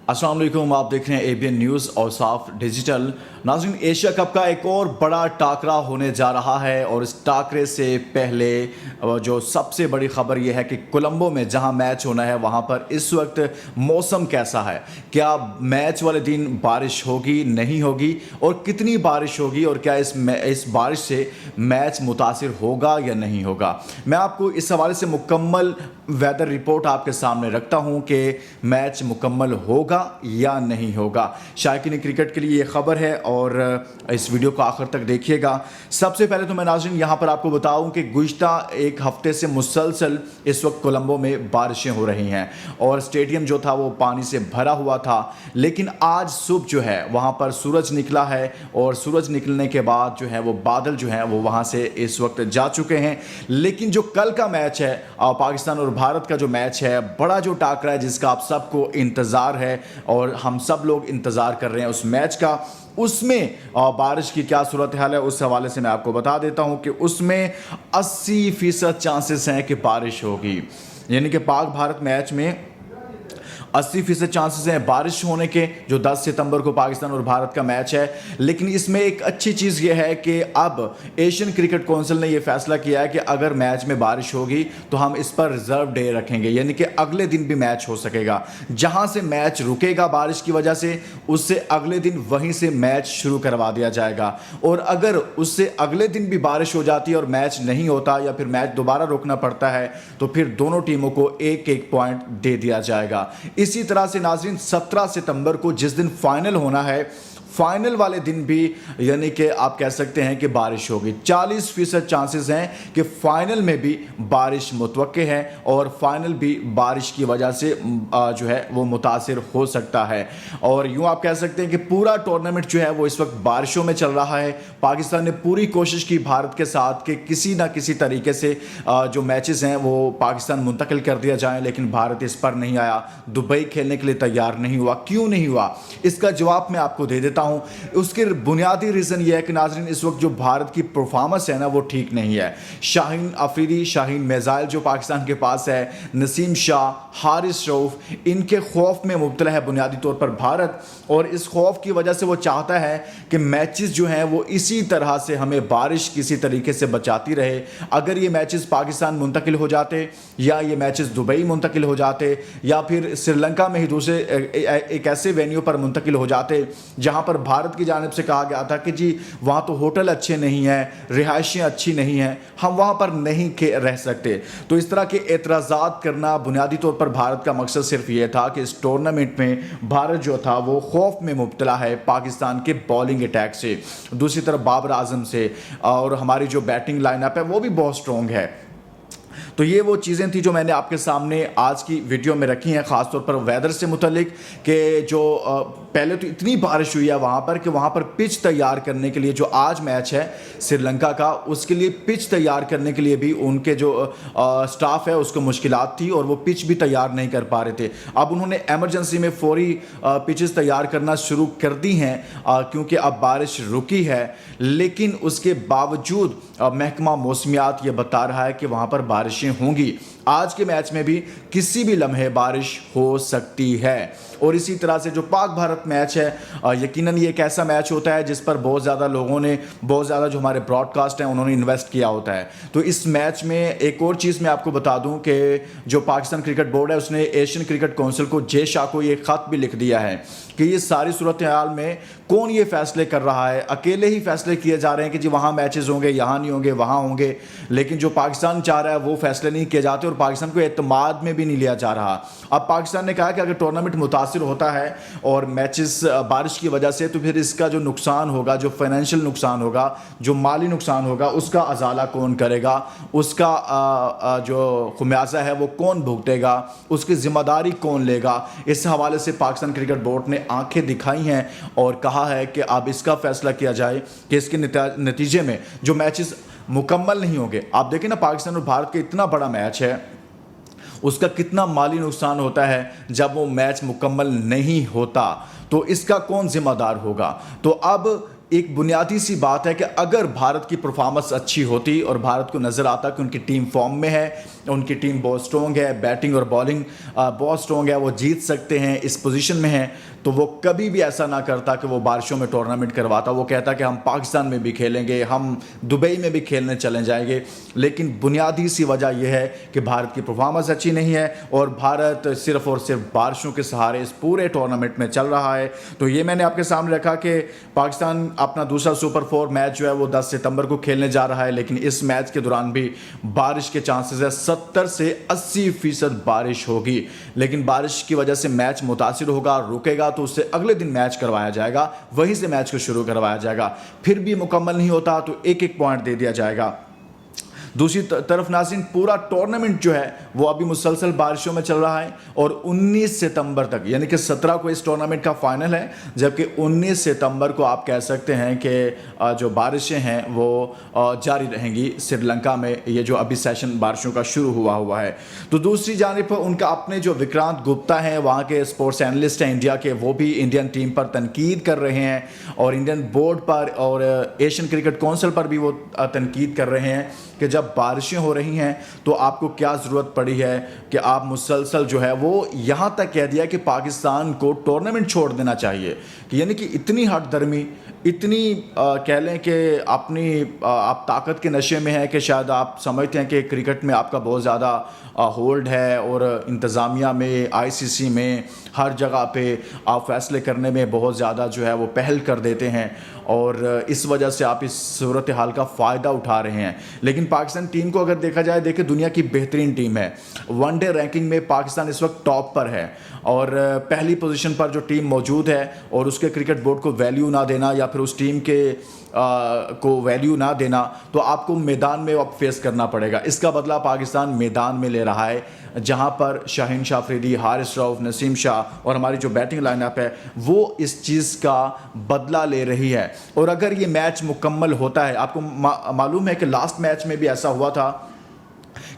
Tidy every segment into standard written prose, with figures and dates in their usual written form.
अस्सलाम वालेकुम, आप देख रहे हैं एबीएन न्यूज़ और साफ डिजिटल। नाज़रीन, एशिया कप का एक और बड़ा टाकरा होने जा रहा है और इस टाकरे से पहले जो सबसे बड़ी खबर यह है कि कोलंबो में जहां मैच होना है वहां पर इस वक्त मौसम कैसा है, क्या मैच वाले दिन बारिश होगी नहीं होगी और कितनी बारिश होगी और क्या इस बारिश से मैच मुतासिर होगा या नहीं होगा। मैं आपको इस हवाले से मुकम्मल वेदर रिपोर्ट आपके सामने रखता हूं कि मैच मुकम्मल होगा या नहीं होगा। शायकीन क्रिकेट के लिए ये खबर है और इस वीडियो को आखिर तक देखिएगा। सबसे पहले तो मैं नाज़रीन यहाँ पर आपको बताऊं कि गुज़िश्ता एक हफ्ते से मुसलसल इस वक्त कोलंबो में बारिशें हो रही हैं और स्टेडियम जो था वो पानी से भरा हुआ था, लेकिन आज सुबह जो है वहाँ पर सूरज निकला है और सूरज निकलने के बाद जो है वो बादल जो हैं वो वहाँ से इस वक्त जा चुके हैं। लेकिन जो कल का मैच है, पाकिस्तान और भारत का जो मैच है, बड़ा जो टाकरा है जिसका आप सबको इंतज़ार है और हम सब लोग इंतज़ार कर रहे हैं उस मैच का, उसमें बारिश की क्या सूरत हाल है उस हवाले से मैं आपको बता देता हूं कि उसमें 80% चांसेस हैं कि बारिश होगी। यानी कि पाक भारत मैच में 80% चांसेस हैं बारिश होने के, जो 10 सितंबर को पाकिस्तान और भारत का मैच है। लेकिन इसमें एक अच्छी चीज़ यह है कि अब एशियन क्रिकेट काउंसिल ने यह फैसला किया है कि अगर मैच में बारिश होगी तो हम इस पर रिजर्व डे रखेंगे, यानी कि अगले दिन भी मैच हो सकेगा। जहां से मैच रुकेगा बारिश की वजह से, उससे अगले दिन वहीं से मैच शुरू करवा दिया जाएगा। और अगर उससे अगले दिन भी बारिश हो जाती है और मैच नहीं होता या फिर मैच दोबारा रोकना पड़ता है तो फिर दोनों टीमों को एक एक पॉइंट दे दिया जाएगा। इसी तरह से नाज़रीन 17 सितंबर को जिस दिन फाइनल होना है, फाइनल वाले दिन भी यानी कि आप कह सकते हैं कि बारिश होगी। 40% चांसेस हैं कि फाइनल में भी बारिश मुतवक्के है और फाइनल भी बारिश की वजह से जो है वो मुतासिर हो सकता है। और यूँ आप कह सकते हैं कि पूरा टूर्नामेंट जो है वो इस वक्त बारिशों में चल रहा है। पाकिस्तान ने पूरी कोशिश की भारत के साथ कि किसी ना किसी तरीके से जो मैचेस हैं वो पाकिस्तान मुंतकिल कर दिया जाए, लेकिन भारत इस पर नहीं आया, दुबई खेलने के लिए तैयार नहीं हुआ। क्यों नहीं हुआ, इसका जवाब मैं आपको दे देता हूं। उसके बुनियादी रीज़न यह है कि नाज़रीन इस वक्त जो भारत की परफॉर्मेंस है ना वो ठीक नहीं है। शाहीन अफरीदी, शाहीन मिसाइल जो पाकिस्तान के पास है, नसीम शाह, हारिस रऊफ, इनके खौफ में मुब्तला है बुनियादी तौर पर भारत। और इस खौफ की वजह से वो चाहता है कि मैचेस जो हैं वो इसी तरह से हमें बारिश किसी तरीके से बचाती रहे। अगर ये मैचेस पाकिस्तान मुंतकिल हो जाते या ये मैचेस दुबई मुंतकिल हो जाते या फिर श्रीलंका में ही दूसरे एक ऐसे वेन्यू पर मुंतकिल हो जाते जहाँ पर भारत की जानिब से कहा गया था कि जी वहाँ तो होटल अच्छे नहीं हैं, रिहाइशें अच्छी नहीं हैं, हम वहाँ पर नहीं रह सकते। तो इस तरह के एतराज़ात करना बुनियादी तौर पर भारत का मकसद सिर्फ ये था कि इस टूर्नामेंट में भारत जो था वो खौफ में मुब्तला है पाकिस्तान के बॉलिंग अटैक से, दूसरी तरफ बाबर आजम से, और हमारी जो बैटिंग लाइनअप है वो भी बहुत स्ट्रॉन्ग है। तो ये वो चीज़ें थी जो मैंने आपके सामने आज की वीडियो में रखी हैं, ख़ासतौर पर वेदर से मुतल्लिक कि जो पहले तो इतनी बारिश हुई है वहाँ पर कि वहाँ पर पिच तैयार करने के लिए जो आज मैच है श्रीलंका का, उसके लिए पिच तैयार करने के लिए भी उनके जो स्टाफ है उसको मुश्किलात थी और वो पिच भी तैयार नहीं कर पा रहे थे। अब उन्होंने एमरजेंसी में फौरी पिचेस तैयार करना शुरू कर दी हैं क्योंकि अब बारिश रुकी है। लेकिन उसके बावजूद महकमा मौसमियात ये बता रहा है कि वहाँ पर बारिशें होंगी। आज के मैच में भी किसी भी लम्हे बारिश हो सकती है। और इसी तरह से जो पाक भारत मैच है, यकीनन ये एक ऐसा मैच होता है जिस पर बहुत ज़्यादा लोगों ने, बहुत ज़्यादा जो हमारे ब्रॉडकास्ट हैं उन्होंने इन्वेस्ट किया होता है। तो इस मैच में एक और चीज़ मैं आपको बता दूं कि जो पाकिस्तान क्रिकेट बोर्ड है उसने एशियन क्रिकेट काउंसिल को, जे शाह को, ये ख़त भी लिख दिया है कि ये सारी सूरत हाल में कौन ये फैसले कर रहा है। अकेले ही फैसले किए जा रहे हैं कि जी वहाँ मैचेस होंगे, यहाँ नहीं होंगे, वहाँ होंगे, लेकिन जो पाकिस्तान चाह रहा है वो फैसले नहीं किए जाते और पाकिस्तान को एतमाद में भी नहीं लिया जा रहा। अब पाकिस्तान ने कहा कि अगर टूर्नामेंट मुतासिर होता है और मैचेस बारिश की वजह से, तो फिर इसका जो नुकसान होगा, जो फाइनेंशियल नुकसान होगा, जो माली नुकसान होगा, उसका अजाला कौन करेगा, उसका जो खुमियाजा है वो कौन भुगतेगा, उसकी जिम्मेदारी कौन लेगा। इस हवाले से पाकिस्तान क्रिकेट बोर्ड ने आंखें दिखाई हैं और कहा है कि अब इसका फैसला किया जाए कि इसके नतीजे में जो मैचेस मुकम्मल नहीं होंगे। आप देखें ना, पाकिस्तान और भारत का इतना बड़ा मैच है, उसका कितना माली नुकसान होता है जब वो मैच मुकम्मल नहीं होता, तो इसका कौन जिम्मेदार होगा। तो अब एक बुनियादी सी बात है कि अगर भारत की परफॉर्मेंस अच्छी होती और भारत को नज़र आता कि उनकी टीम फॉर्म में है, उनकी टीम बहुत स्ट्रॉन्ग है, बैटिंग और बॉलिंग बहुत स्ट्रॉन्ग है, वो जीत सकते हैं, इस पोजीशन में हैं, तो वो कभी भी ऐसा ना करता कि वो बारिशों में टूर्नामेंट करवाता। वो कहता कि हम पाकिस्तान में भी खेलेंगे, हम दुबई में भी खेलने चले जाएंगे। लेकिन बुनियादी सी वजह यह है कि भारत की परफॉर्मेंस अच्छी नहीं है और भारत सिर्फ और सिर्फ बारिशों के सहारे इस पूरे टूर्नामेंट में चल रहा है। तो ये मैंने आपके सामने रखा कि पाकिस्तान अपना दूसरा सुपर 4 मैच जो है वो 10 सितंबर को खेलने जा रहा है, लेकिन इस मैच के दौरान भी बारिश के चांसेस है 70 से 80% बारिश होगी। लेकिन बारिश की वजह से मैच मुतासिर होगा, रुकेगा तो उससे अगले दिन मैच करवाया जाएगा, वहीं से मैच को शुरू करवाया जाएगा। फिर भी मुकम्मल नहीं होता तो एक एक पॉइंट दे दिया जाएगा। दूसरी तरफ नाज़रीन, पूरा टूर्नामेंट जो है वो अभी मुसलसल बारिशों में चल रहा है और 19 सितंबर तक, यानी कि 17 को इस टूर्नामेंट का फाइनल है, जबकि 19 सितंबर को आप कह सकते हैं कि जो बारिशें हैं वो जारी रहेंगी श्रीलंका में, ये जो अभी सेशन बारिशों का शुरू हुआ है। तो दूसरी जानिब पर उनका अपने जो विक्रांत गुप्ता हैं, वहाँ के स्पोर्ट्स एनालिस्ट हैं इंडिया के, वो भी इंडियन टीम पर तनकीद कर रहे हैं और इंडियन बोर्ड पर और एशियन क्रिकेट काउंसिल पर भी वो तनकीद कर रहे हैं कि जब बारिशें हो रही हैं तो आपको क्या ज़रूरत पड़ी है कि आप मुसलसल जो है वो यहाँ तक कह दिया कि पाकिस्तान को टूर्नामेंट छोड़ देना चाहिए, कि यानी कि इतनी हट दर्मी, इतनी कह लें कि अपनी आप ताकत के नशे में है कि शायद आप समझते हैं कि क्रिकेट में आपका बहुत ज़्यादा होल्ड है और इंतज़ामिया में, आईसीसी में, हर जगह पे आप फैसले करने में बहुत ज़्यादा जो है वो पहल कर देते हैं और इस वजह से आप इस सूरत हाल का फ़ायदा उठा रहे हैं। लेकिन पाकिस्तान टीम को अगर देखा जाए, देखिए दुनिया की बेहतरीन टीम है, वनडे रैंकिंग में पाकिस्तान इस वक्त टॉप पर है और पहली पोजीशन पर जो टीम मौजूद है और उसके क्रिकेट बोर्ड को वैल्यू ना देना या फिर उस टीम के को वैल्यू ना देना, तो आपको मैदान में अब फेस करना पड़ेगा। इसका बदला पाकिस्तान मैदान में ले रहा है, जहां पर शाहीन शाह अफरीदी, हारिस रऊफ, नसीम शाह और हमारी जो बैटिंग लाइनअप है वो इस चीज़ का बदला ले रही है। और अगर ये मैच मुकम्मल होता है, आपको मालूम है कि लास्ट मैच में भी ऐसा हुआ था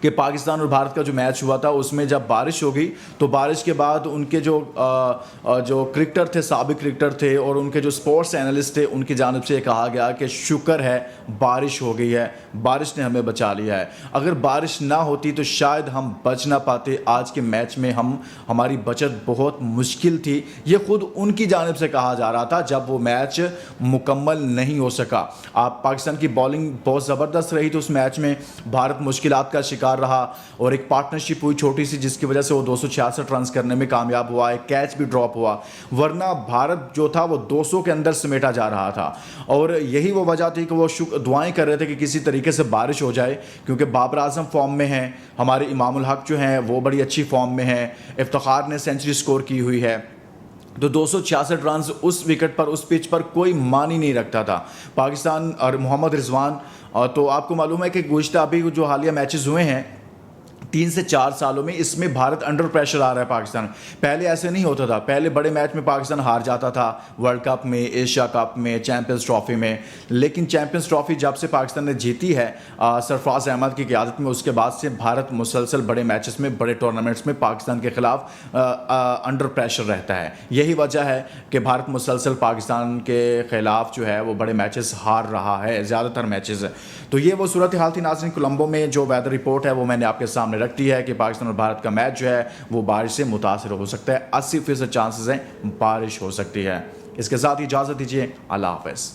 कि पाकिस्तान और भारत का जो मैच हुआ था उसमें जब बारिश हो गई तो बारिश के बाद उनके जो क्रिकेटर थे, साबिक क्रिकेटर थे और उनके जो स्पोर्ट्स एनालिस्ट थे, उनकी जानिब से कहा गया कि शुक्र है बारिश हो गई है, बारिश ने हमें बचा लिया है। अगर बारिश ना होती तो शायद हम बच ना पाते, आज के मैच में हमारी बचत बहुत मुश्किल थी। ये खुद उनकी जानिब से कहा जा रहा था जब वो मैच मुकम्मल नहीं हो सका। आप पाकिस्तान की बॉलिंग बहुत ज़बरदस्त रही थी उस मैच में, भारत मुश्किलात का शिकार रहा और एक पार्टनरशिप हुई छोटी सी जिसकी वजह से वो 266 रन करने में कामयाब हुआ, एक कैच भी ड्रॉप हुआ, वरना भारत जो था वो 200 के अंदर समेटा जा रहा था। और यही वो वजह थी कि वो दुआएं कर रहे थे कि किसी तरीके से बारिश हो जाए, क्योंकि बाबर आजम फॉर्म में हैं, हमारे इमामुल हक जो हैं वो बड़ी अच्छी फॉर्म में हैं, इफ्तिखार ने सेंचुरी स्कोर की हुई है। तो 266 रन उस विकेट पर, उस पिच पर कोई मान ही नहीं रखता था। पाकिस्तान और मोहम्मद रिजवान, तो आपको मालूम है कि गुज़िश्ता अभी जो हालिया मैचेस हुए हैं 3 से 4 सालों में, इसमें भारत अंडर प्रेशर आ रहा है पाकिस्तान। पहले ऐसे नहीं होता था, पहले बड़े मैच में पाकिस्तान हार जाता था, वर्ल्ड कप में, एशिया कप में, चैंपियंस ट्रॉफी में। लेकिन चैंपियंस ट्रॉफी जब से पाकिस्तान ने जीती है सरफराज अहमद की क़यादत में, उसके बाद से भारत मुसलसल बड़े मैचेस में, बड़े टूर्नामेंट्स में पाकिस्तान के ख़िलाफ़ अंडर प्रेशर रहता है। यही वजह है कि भारत मुसलसल पाकिस्तान के ख़िलाफ़ जो है वो बड़े मैचेस हार रहा है, ज़्यादातर मैचेस। तो ये वो सूरत हाल थी नाज़रीन। कोलंबो में जो वेदर रिपोर्ट है वो मैंने आपके सामने रख दी है कि पाकिस्तान और भारत का मैच जो है वो बारिश से मुतासिर हो सकता है, 80% चांसेस हैं बारिश हो सकती है। इसके साथ ही इजाज़त दीजिए, अल्लाह हाफ़िज़।